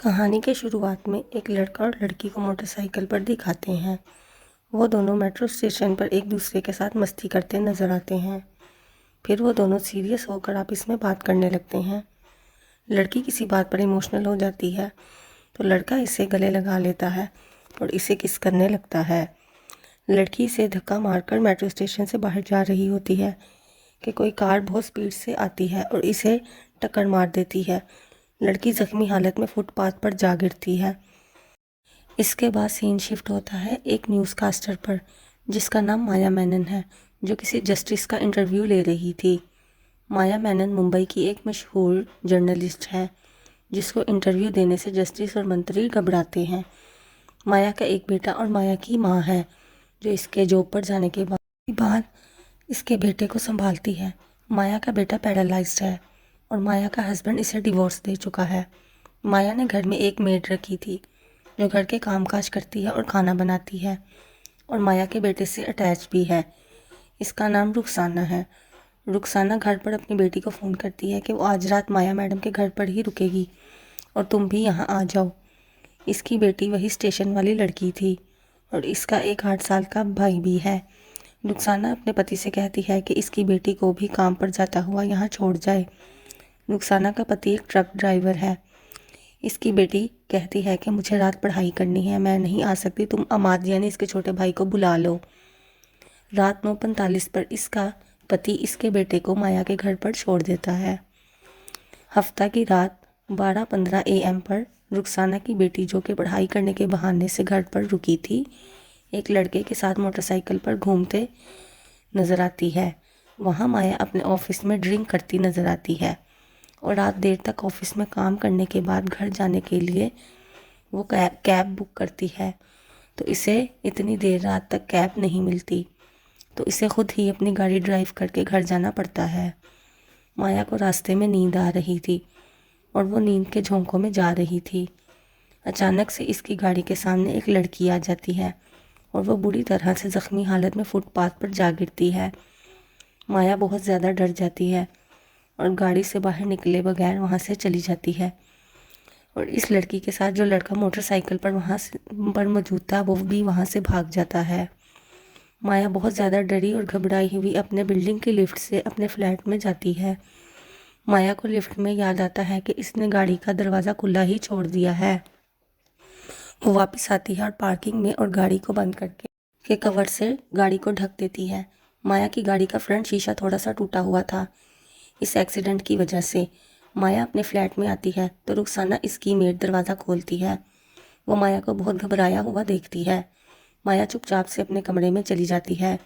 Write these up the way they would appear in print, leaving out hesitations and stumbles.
कहानी के शुरुआत में एक लड़का और लड़की को मोटरसाइकिल पर दिखाते हैं। वो दोनों मेट्रो स्टेशन पर एक दूसरे के साथ मस्ती करते नजर आते हैं। फिर वो दोनों सीरियस होकर आपस में बात करने लगते हैं। लड़की किसी बात पर इमोशनल हो जाती है तो लड़का इसे गले लगा लेता है और इसे किस करने लगता है। लड़की इसे धक्का मारकर मेट्रो स्टेशन से बाहर जा रही होती है कि कोई कार बहुत स्पीड से आती है और इसे टक्कर मार देती है। लड़की जख्मी हालत में फुटपाथ पर जा गिरती है। इसके बाद सीन शिफ्ट होता है एक न्यूज़ कास्टर पर जिसका नाम माया मेनन है, जो किसी जस्टिस का इंटरव्यू ले रही थी। माया मेनन मुंबई की एक मशहूर जर्नलिस्ट है जिसको इंटरव्यू देने से जस्टिस और मंत्री घबराते हैं। माया का एक बेटा और माया की माँ है जो इसके जॉब पर जाने के बाद इसके बेटे को संभालती है। माया का बेटा पैरालाइज्ड है और माया का हस्बैंड इसे डिवोर्स दे चुका है। माया ने घर में एक मेड रखी थी जो घर के कामकाज करती है और खाना बनाती है और माया के बेटे से अटैच भी है। इसका नाम रुखसाना है। रुखसाना घर पर अपनी बेटी को फ़ोन करती है कि वो आज रात माया मैडम के घर पर ही रुकेगी और तुम भी यहाँ आ जाओ। इसकी बेटी वही स्टेशन वाली लड़की थी और इसका एक 8 साल का भाई भी है। रुखसाना अपने पति से कहती है कि इसकी बेटी को भी काम पर जाता हुआ यहाँ छोड़ जाए। रुखसाना का पति एक ट्रक ड्राइवर है। इसकी बेटी कहती है कि मुझे रात पढ़ाई करनी है, मैं नहीं आ सकती, तुम अमाद यानी इसके छोटे भाई को बुला लो। रात 9:45 पर इसका पति इसके बेटे को माया के घर पर छोड़ देता है। हफ्ता की रात 12:15 AM पर रुखसाना की बेटी, जो कि पढ़ाई करने के बहाने से घर पर रुकी थी, एक लड़के के साथ मोटरसाइकिल पर घूमते नज़र आती है। वहाँ माया अपने ऑफिस में ड्रिंक करती नज़र आती है और रात देर तक ऑफिस में काम करने के बाद घर जाने के लिए वो कैब बुक करती है तो इसे इतनी देर रात तक कैब नहीं मिलती तो इसे खुद ही अपनी गाड़ी ड्राइव करके घर जाना पड़ता है। माया को रास्ते में नींद आ रही थी और वो नींद के झोंकों में जा रही थी। अचानक से इसकी गाड़ी के सामने एक लड़की आ जाती है और वो बुरी तरह से ज़ख्मी हालत में फुटपाथ पर जा गिरती है। माया बहुत ज़्यादा डर जाती है और गाड़ी से बाहर निकले बगैर वहाँ से चली जाती है और इस लड़की के साथ जो लड़का मोटरसाइकिल पर पर मौजूद था वो भी वहाँ से भाग जाता है। माया बहुत ज़्यादा डरी और घबराई हुई अपने बिल्डिंग की लिफ्ट से अपने फ्लैट में जाती है। माया को लिफ्ट में याद आता है कि इसने गाड़ी का दरवाज़ा खुला ही छोड़ दिया है। वो वापस आती है और पार्किंग में और गाड़ी को बंद करके के कवर से गाड़ी को ढक देती है। माया की गाड़ी का फ्रंट शीशा थोड़ा सा टूटा हुआ था। इस एक्सीडेंट की वजह से माया अपने फ्लैट में आती है तो रुखसाना इसकी मेड दरवाज़ा खोलती है। वो माया को बहुत घबराया हुआ देखती है। माया चुपचाप से अपने कमरे में चली जाती है।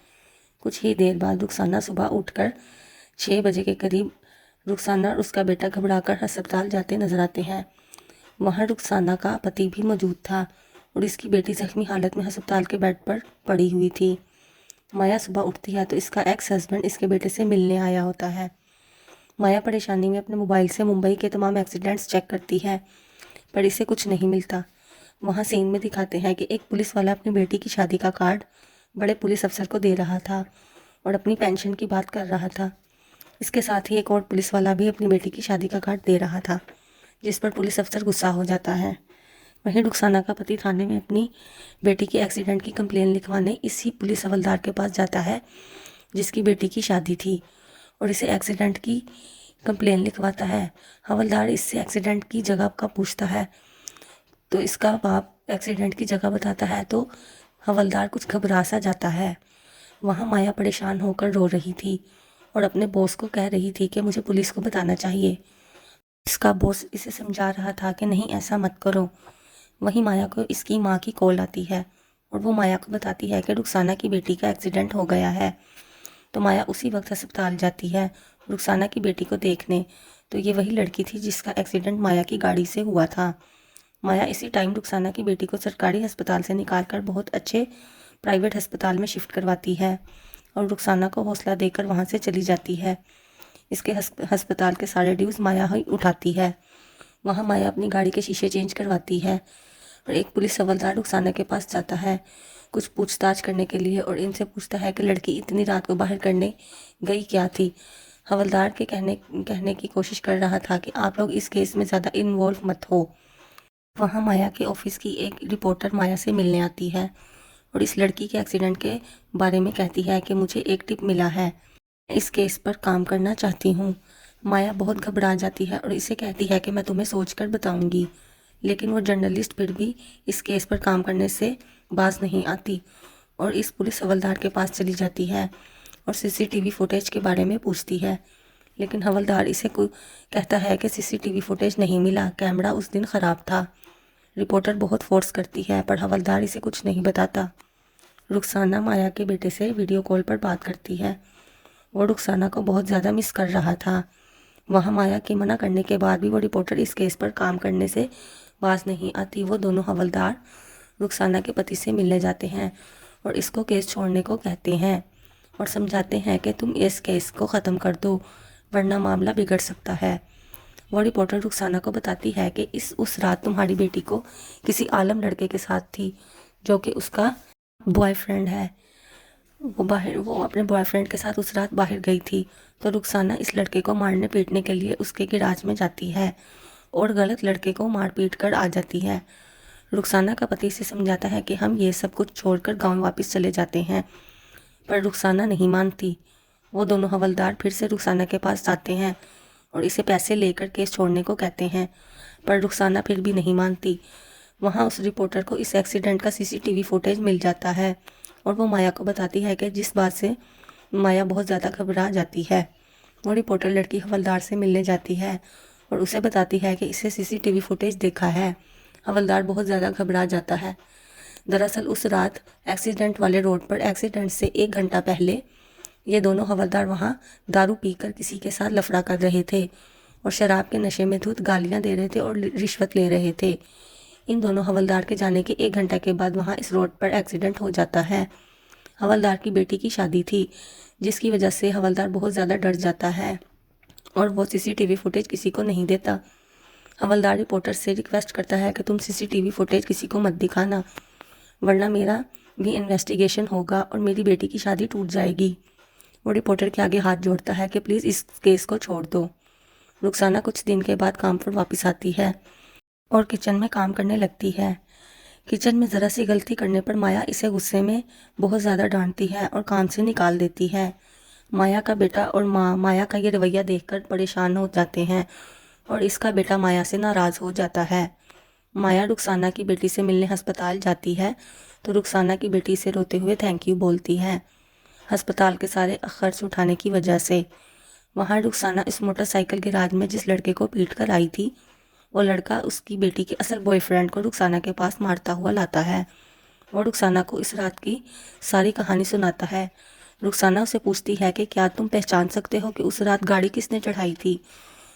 कुछ ही देर बाद रुखसाना सुबह उठकर 6 बजे के करीब रुखसाना और उसका बेटा घबराकर अस्पताल जाते नजर आते हैं। वहाँ रुखसाना का पति भी मौजूद था और इसकी बेटी जख्मी हालत में अस्पताल के बेड पर पड़ी हुई थी। माया सुबह उठती है तो इसका एक्स हस्बैंड इसके बेटे से मिलने आया होता है। माया परेशानी में अपने मोबाइल से मुंबई के तमाम एक्सीडेंट्स चेक करती है पर इसे कुछ नहीं मिलता। वहाँ सीन में दिखाते हैं कि एक पुलिस वाला अपनी बेटी की शादी का कार्ड बड़े पुलिस अफसर को दे रहा था और अपनी पेंशन की बात कर रहा था। इसके साथ ही एक और पुलिस वाला भी अपनी बेटी की शादी का कार्ड दे रहा था, जिस पर पुलिस अफसर गुस्सा हो जाता है। वहीं रुखसाना का पति थाने में अपनी बेटी के एक्सीडेंट की कंप्लेन लिखवाने इसी पुलिस हवलदार के पास जाता है जिसकी बेटी की शादी थी और इसे एक्सीडेंट की कंप्लेन लिखवाता है। हवलदार इससे एक्सीडेंट की जगह का पूछता है तो इसका बाप एक्सीडेंट की जगह बताता है तो हवलदार कुछ घबरा सा जाता है। वहाँ माया परेशान होकर रो रही थी और अपने बॉस को कह रही थी कि मुझे पुलिस को बताना चाहिए। इसका बॉस इसे समझा रहा था कि नहीं, ऐसा मत करो। वहीं माया को इसकी माँ की कॉल आती है और वो माया को बताती है कि रुखसाना की बेटी का एक्सीडेंट हो गया है। तो माया उसी वक्त अस्पताल जाती है रुखसाना की बेटी को देखने। तो ये वही लड़की थी जिसका एक्सीडेंट माया की गाड़ी से हुआ था। माया इसी टाइम रुखसाना की बेटी को सरकारी अस्पताल से निकालकर बहुत अच्छे प्राइवेट अस्पताल में शिफ्ट करवाती है और रुखसाना को हौसला देकर वहाँ से चली जाती है। इसके अस्पताल के सारे ड्यूज़ माया ही उठाती है। वहाँ माया अपनी गाड़ी के शीशे चेंज करवाती है और एक पुलिस हवलदार रुखसाना के पास जाता है कुछ पूछताछ करने के लिए और इनसे पूछता है कि लड़की इतनी रात को बाहर करने गई क्या थी। हवलदार के कहने की कोशिश कर रहा था कि आप लोग इस केस में ज़्यादा इन्वॉल्व मत हो। वहाँ माया के ऑफिस की एक रिपोर्टर माया से मिलने आती है और इस लड़की के एक्सीडेंट के बारे में कहती है कि मुझे एक टिप मिला है, इस केस पर काम करना चाहती हूँ। माया बहुत घबरा जाती है और इसे कहती है कि मैं तुम्हें सोचकर बताऊंगी, लेकिन वो जर्नलिस्ट फिर भी इस केस पर काम करने से बाज नहीं आती और इस पुलिस हवलदार के पास चली जाती है और सीसीटीवी फुटेज के बारे में पूछती है। लेकिन हवलदार इसे कहता है कि सीसीटीवी फुटेज नहीं मिला, कैमरा उस दिन ख़राब था। रिपोर्टर बहुत फोर्स करती है पर हवलदार इसे कुछ नहीं बताता। रुखसाना माया के बेटे से वीडियो कॉल पर बात करती है। वो रुखसाना को बहुत ज़्यादा मिस कर रहा था। वहाँ माया के मना करने के बाद भी वो रिपोर्टर इस केस पर काम करने से बाज नहीं आती। वो दोनों हवलदार रुखसाना के पति से मिलने जाते हैं और इसको केस छोड़ने को कहते हैं और समझाते हैं कि तुम इस केस को ख़त्म कर दो वरना मामला बिगड़ सकता है। वो रिपोर्टर रुखसाना को बताती है कि उस रात तुम्हारी बेटी को किसी आलम लड़के के साथ थी जो कि उसका बॉयफ्रेंड है। वो अपने बॉयफ्रेंड के साथ उस रात बाहर गई थी। तो रुखसाना इस लड़के को मारने पीटने के लिए उसके गिराज में जाती है और गलत लड़के को मार पीट कर आ जाती है। रुखसाना का पति से समझाता है कि हम ये सब कुछ छोड़कर गांव वापस चले जाते हैं, पर रुखसाना नहीं मानती। वो दोनों हवलदार फिर से रुखसाना के पास जाते हैं और इसे पैसे लेकर केस छोड़ने को कहते हैं, पर रुखसाना फिर भी नहीं मानती। वहाँ उस रिपोर्टर को इस एक्सीडेंट का सीसीटीवी फुटेज मिल जाता है और वो माया को बताती है कि जिस बात से माया बहुत ज़्यादा घबरा जाती है। वो रिपोर्टर लड़की हवलदार से मिलने जाती है और उसे बताती है कि इसे सीसीटीवी फुटेज देखा है। हवलदार बहुत ज़्यादा घबरा जाता है। दरअसल उस रात एक्सीडेंट वाले रोड पर एक्सीडेंट से 1 घंटा पहले ये दोनों हवलदार वहाँ दारू पीकर किसी के साथ लफड़ा कर रहे थे और शराब के नशे में धुत गालियाँ दे रहे थे और रिश्वत ले रहे थे। इन दोनों हवलदार के जाने के 1 घंटा के बाद वहाँ इस रोड पर एक्सीडेंट हो जाता है। हवलदार की बेटी की शादी थी, जिसकी वजह से हवलदार बहुत ज़्यादा डर जाता है और वो सीसीटीवी फुटेज किसी को नहीं देता। हवलदार रिपोर्टर से रिक्वेस्ट करता है कि तुम सीसीटीवी फुटेज किसी को मत दिखाना वरना मेरा भी इन्वेस्टिगेशन होगा और मेरी बेटी की शादी टूट जाएगी। वो रिपोर्टर के आगे हाथ जोड़ता है कि प्लीज़ इस केस को छोड़ दो। रुखसाना कुछ दिन के बाद काम पर वापस आती है और किचन में काम करने लगती है। किचन में ज़रा सी गलती करने पर माया इसे गुस्से में बहुत ज़्यादा डांटती है और काम से निकाल देती है। माया का बेटा और माया का ये रवैया देखकर परेशान हो जाते हैं और इसका बेटा माया से नाराज़ हो जाता है। माया रुखसाना की बेटी से मिलने अस्पताल जाती है तो रुखसाना की बेटी से रोते हुए थैंक यू बोलती है अस्पताल के सारे खर्च उठाने की वजह से। वहाँ रुखसाना इस मोटरसाइकिल गैराज में जिस लड़के को पीट कर आई थी, वो लड़का उसकी बेटी के असल बॉयफ्रेंड को रुखसाना के पास मारता हुआ लाता है। वो रुखसाना को इस रात की सारी कहानी सुनाता है। रुखसाना उसे पूछती है कि क्या तुम पहचान सकते हो कि उस रात गाड़ी किसने चढ़ाई थी।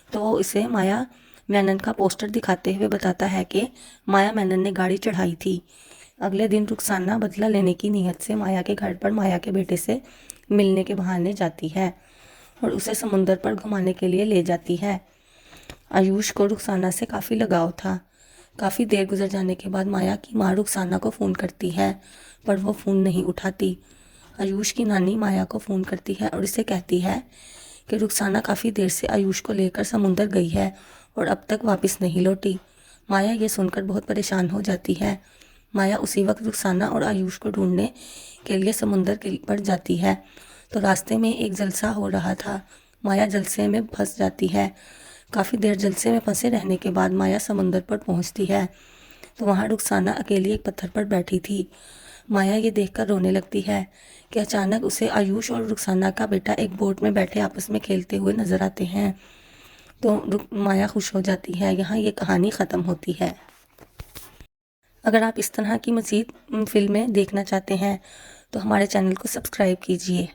तो वो इसे माया मेनन का पोस्टर दिखाते हुए बताता है कि माया मेनन ने गाड़ी चढ़ाई थी। अगले दिन रुखसाना बदला लेने की नीयत से माया के घर पर माया के बेटे से मिलने के बहाने जाती है और उसे समुंदर पर घुमाने के लिए ले जाती है। आयुष को रुखसाना से काफ़ी लगाव था। काफ़ी देर गुजर जाने के बाद माया की माँ रुखसाना को फ़ोन करती है पर वो फ़ोन नहीं उठाती। आयुष की नानी माया को फ़ोन करती है और इसे कहती है कि रुखसाना काफ़ी देर से आयुष को लेकर समुंदर गई है और अब तक वापस नहीं लौटी। माया ये सुनकर बहुत परेशान हो जाती है। माया उसी वक्त रुखसाना और आयुष को ढूंढने के लिए समुंदर पर जाती है तो रास्ते में एक जलसा हो रहा था। माया जलसे में फंस जाती है। काफ़ी देर जलसे में फंसे रहने के बाद माया समुंदर पर पहुंचती है तो वहाँ रुखसाना अकेली एक पत्थर पर बैठी थी। माया ये देखकर रोने लगती है कि अचानक उसे आयुष और रुखसाना का बेटा एक बोट में बैठे आपस में खेलते हुए नजर आते हैं। तो माया खुश हो जाती है। यहाँ ये कहानी ख़त्म होती है। अगर आप इस तरह की मज़ीद फिल्में देखना चाहते हैं तो हमारे चैनल को सब्सक्राइब कीजिए।